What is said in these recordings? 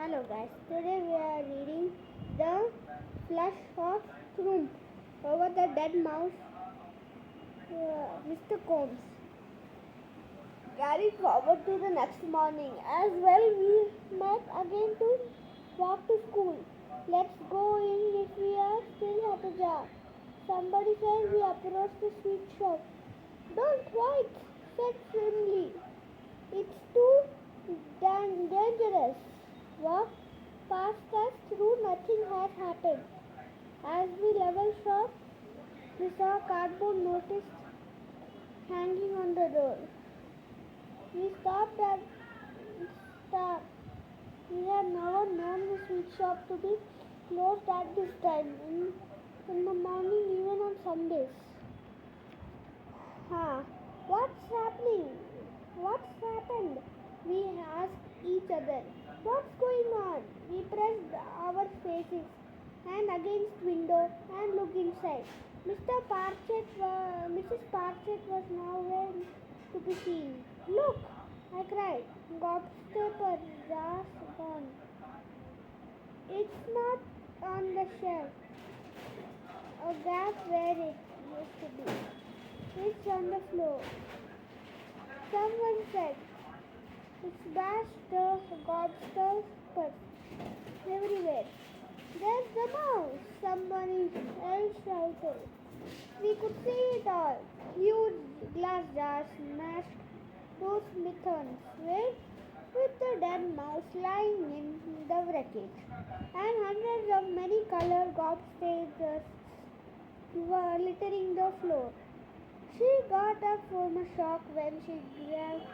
Hello guys, today we are reading The Flush of Coombes over the dead mouse, Mr. Combs. Carried forward to the next morning. As well, we met again to walk to school. Let's go in if we are still at the jar. Somebody said we approached the sweet shop. Don't wait, said firmly. It's too dangerous. Walk past us through nothing has happened. As we level shop, we saw cardboard notice hanging on the door. We stopped at stop. We had never known the sweet shop to be closed at this time in the morning, even on Sundays. Huh? What's happening? What's happened? We asked each other. What's going on? We pressed our faces and against window and looked inside. Mrs. Parchet was nowhere to be seen. Look! I cried. Gobstopper jar gone. It's not on the shelf. A gap where it used to be. It's on the floor. Someone said, it's bashed the gobstoppers everywhere. There's the mouse! Somebody else shouted. We could see it all. Huge glass jars smashed those mittens with the dead mouse lying in the wreckage. And hundreds of many colored gobstoppers were littering the floor. She got up from a shock when she grabbed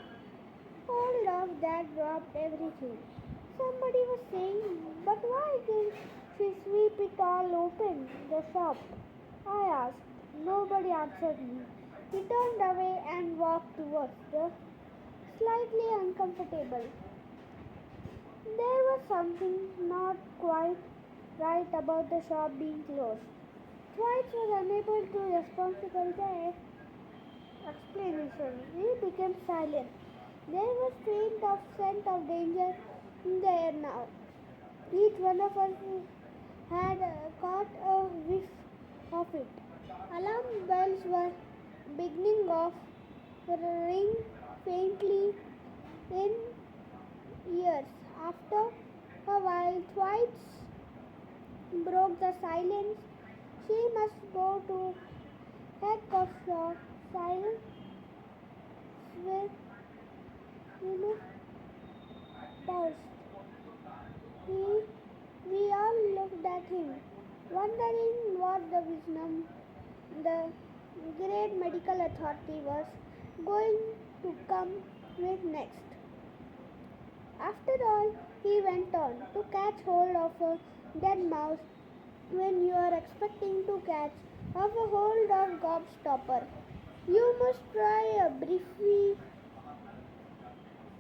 hold of that dropped everything. Somebody was saying, but why did she sweep it all open, the shop? I asked. Nobody answered me. We turned away and walked towards the slightly uncomfortable. There was something not quite right about the shop being closed. Dwight was unable to respond to the explanation. We became silent. There was faint of scent of danger in the air now. Each one of us had caught a whiff of it. Alarm bells were beginning of ring faintly in ears. After a while, Twice broke the silence. She must go to head of shop. Silence. Paused. We all looked at him, wondering what the wisdom the great medical authority was going to come with next. After all, he went on, to catch hold of a dead mouse when you are expecting to catch of a hold of gobstopper. You must try a briefly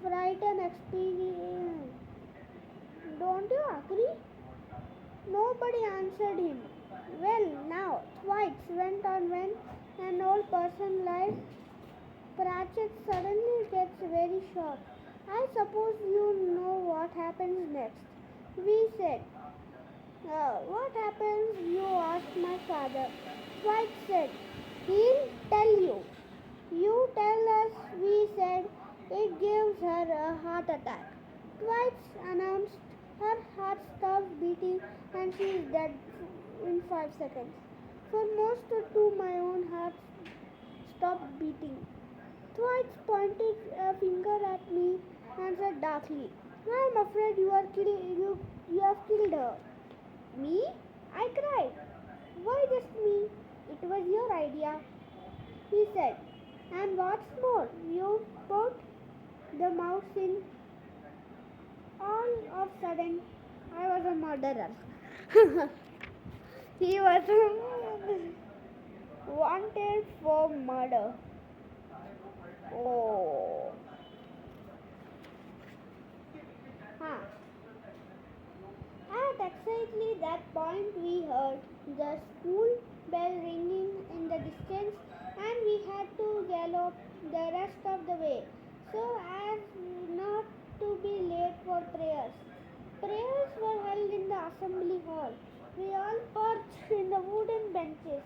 frightened experience. Don't you agree? Nobody answered him. Well, now, Twice went on when an old person like Pratchett suddenly gets very short. I suppose you know what happens next. We said. What happens? You asked my father. Twice said. He'll tell you. You tell us, we said. It gives her a heart attack. Twice announced her heart stops beating and she is dead in 5 seconds. For most to my own heart stopped beating. Twice pointed a finger at me and said darkly, I'm afraid you have killed her. Me? I cried. Why just me? It was your idea. He said, and what's more, you put the mouse in. All of a sudden, I was a murderer. He was wanted for murder. Oh. Huh. At exactly that point, we heard the school bell ringing in the distance, and we had to gallop the rest of the way so as not to be late for prayers. Prayers hall. We all perched in the wooden benches.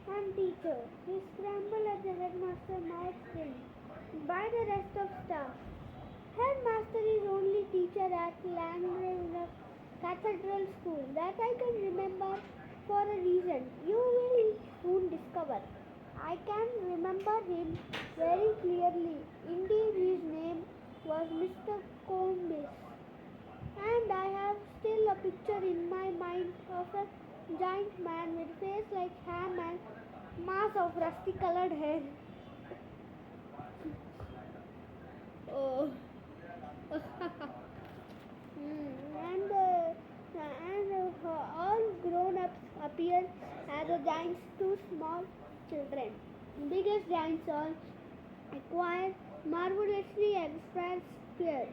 And teacher, he scrambled at the headmaster might think by the rest of staff. Headmaster is only teacher at Langdale Cathedral School. That I can remember for a reason. You will soon discover. I can remember him very clearly. Indeed, his name was Mr. Coombes. And I have still a picture in my mind of a giant man with face like ham and mass of rusty colored hair. Oh. And all grown-ups appear as the giants to small children. Biggest giants all acquire marvelously expressed fear.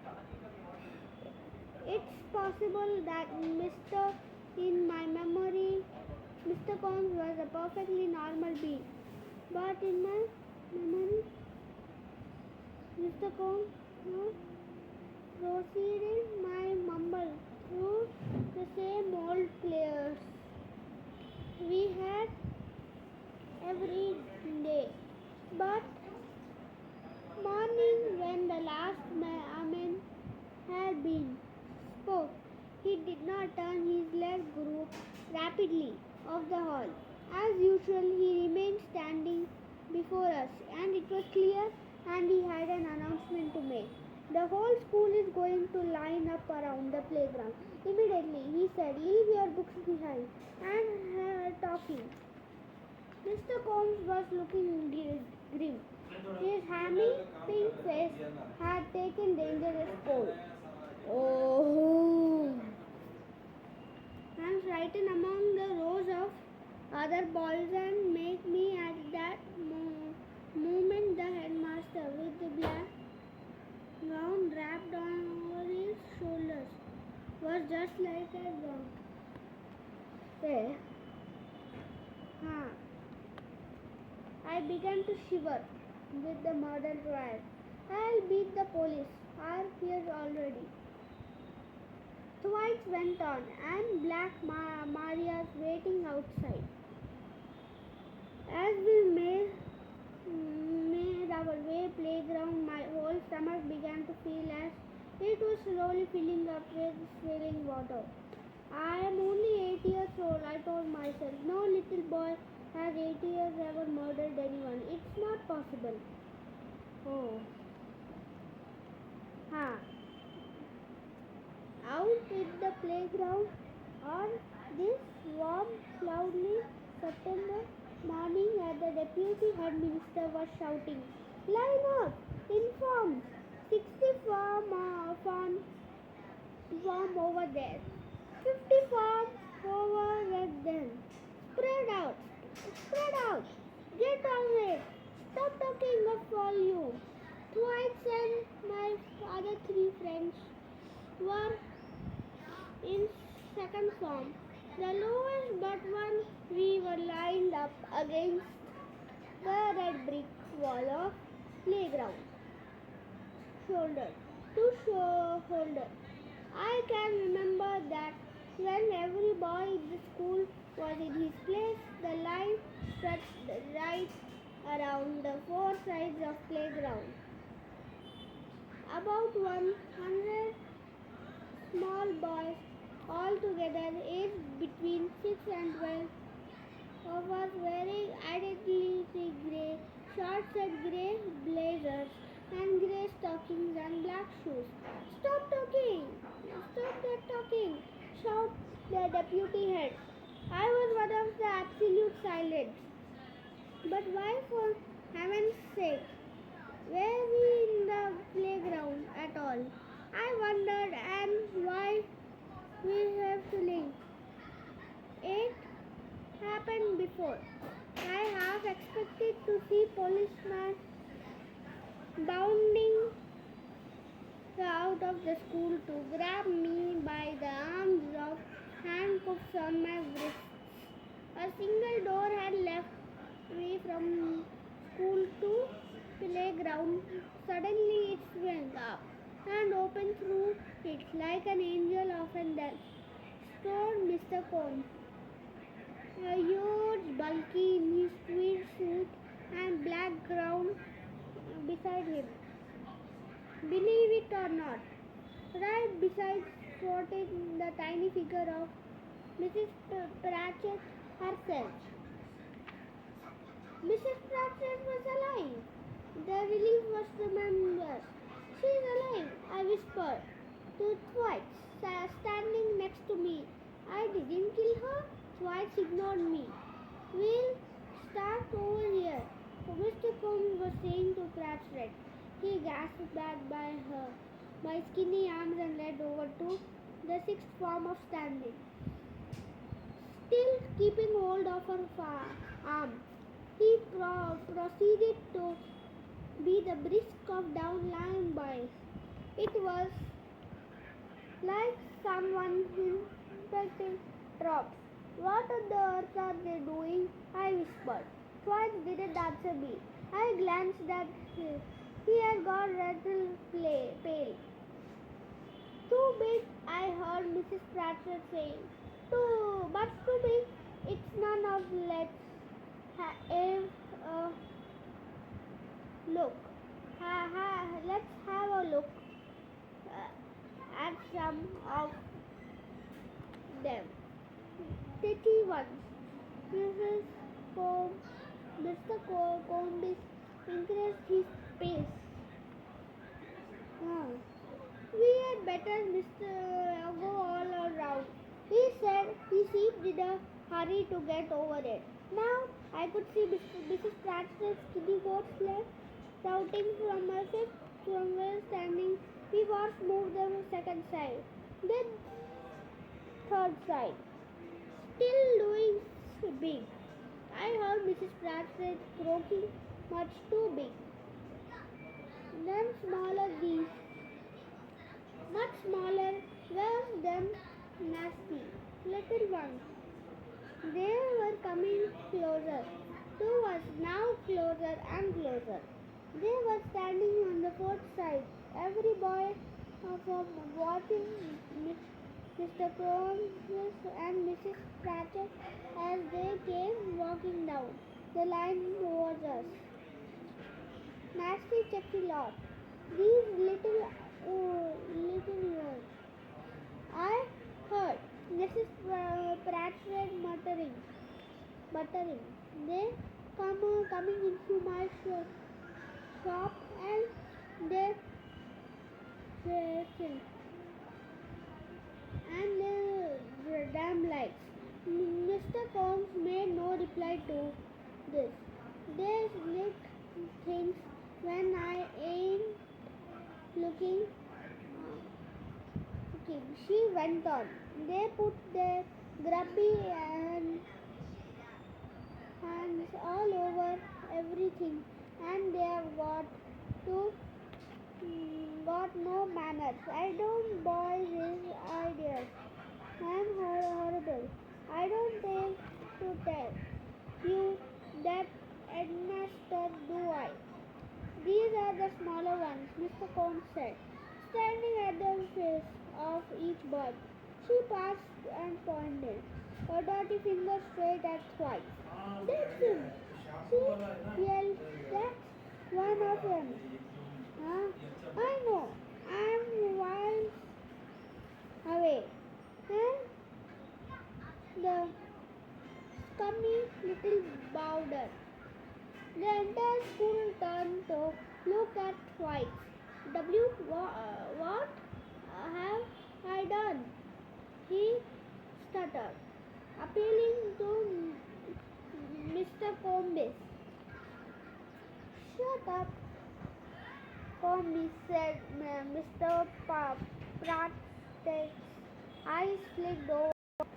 It's possible that in my memory, Mr. Combs was a perfectly normal being. But in my memory, Mr. Combs proceeded my mumble through the same old players we had every day. But morning when the last amen had been spoke, he did not turn his left group rapidly off the hall. As usual, he remained standing before us, and it was clear, and he had an announcement to make. The whole school is going to line up around the playground. Immediately, he said, leave your books behind, and talking. Mr. Combs was looking grim. His hammy pink face had taken dangerous cold. Oh! And frightened among the rows of other boys and make me at that moment the headmaster with the black gown wrapped over his shoulders was just like a gown. There. I began to shiver with the murder trial. I'll beat the police. Are here already. Twice went on, and Black Maria's waiting outside. As we made our way playground, my whole stomach began to feel as it was slowly filling up with swirling water. I am only 8 years old, I told myself. No little boy has 8 years ever murdered anyone. It's not possible. Oh. Out in the playground on this warm, cloudy September morning, the deputy head minister was shouting, line up, inform, 60 form over there, 50 forms over there, spread out, get away, stop talking of all you. Twice and my other 3 friends were in second form. The lowest but one, we were lined up against the red brick wall of playground, shoulder to shoulder. I can remember that when every boy in the school was in his place, the line stretched right around the 4 sides of playground. About 100 small boys, all together aged between 6 and 12, of us wearing identically grey shorts and grey blazers and grey stockings and black shoes. Stop talking! Stop that talking! Shout the deputy head. I was one of the absolute silence. But why, for heaven's sake, were we in the playground at all? I wondered, and why we have to link. It happened before. I half expected to see policemen bounding out of the school to grab me by the arms of handcuffs on my wrists. A single door had left me from school to playground. Suddenly it swung up and opened through it like an angel of death. Strode Mr. beside floated the tiny figure of Mrs. Pratchett herself. Mrs. Pratchett was alive. The relief was tremendous. She's alive, I whispered to Twilight, standing next to me. I didn't kill her. Twilight ignored me. We'll start over here, Mr. Combs was saying to Pratchett. He gasped back by her, my skinny arms and led over to the sixth form of standing. Still keeping hold of her arm, he proceeded to be the brisk of downline boys. It was like someone inspecting traps. What on the earth are they doing? I whispered. Twice didn't answer me. I glanced at him. He had got rather pale. Too big, I heard Mrs. Pratchett saying. Too much too big. It's none of let's look. Let's have a look at some of them. Pretty ones. Mrs. Combs, Mr. Combs increased his pace. We had better go all around. He said he seemed in a hurry to get over it. Now I could see Mrs. Pratchett's skinny goat's leg sprouting from her fifth from where standing. We watched move the second side, then third side. Still doing big. I heard Mrs. Pratchett croaking, much too big. Then smaller these. Much smaller, worse than nasty. Little ones. They were coming closer. To us, now closer and closer. They were standing on the fourth side. Every boy from watching Mr. Combs and Mrs. Pratchett as they came walking down the line towards us. Nasty checky lot. These little words. I heard Mrs. Pratchett muttering. They coming into my shop and they and the damn lights. Mr. Combs made no reply to this. They slick things when I ain't looking. She went on. They put their grubby hands all over everything, and they have got no manners. I don't buy these ideas. I'm horrible. I don't take to tell you that Edmaster, do I? These are the smaller ones, Mr. Combs said, standing at the face of each bird. She passed and pointed her dirty finger straight at Twice. That's him. She yelled, that's one of them. I know. I'm miles away. And the scummy little bowder. The entire school turned to look at Twice. What have I done? He stuttered, appealing to Mr. Combs. Shut up, Combs said. Mr. Pratchett's eyes flicked over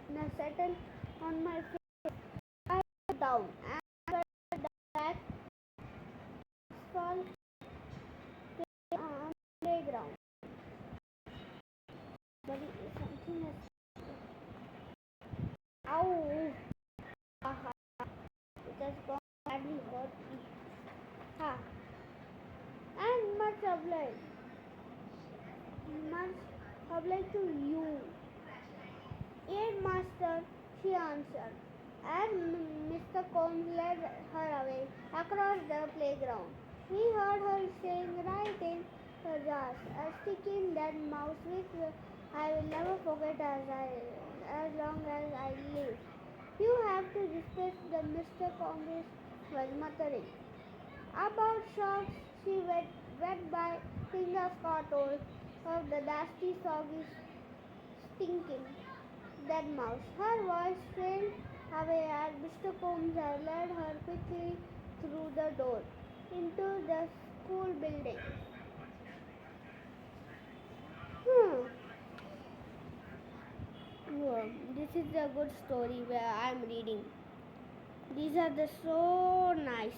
and settled on my face. I sat down and felt that asphalt on the playground. But something is. Ow! It has gone badly hurt me. Ha! And much obliged to you. Master, she answered, and Mr. Combs led her away across the playground. We heard her saying right in her jaws, sticking that mouse with I will never forget as long as I live. You have to respect the Mr. Congress was muttering. About socks she wet by fingers got old of the dusty, soggy, stinking dead mouse. Her voice trailed away as Mr. Combs led her quickly through the door into the school building. Hmm. Yeah, this is a good story where I'm reading. These are the so nice.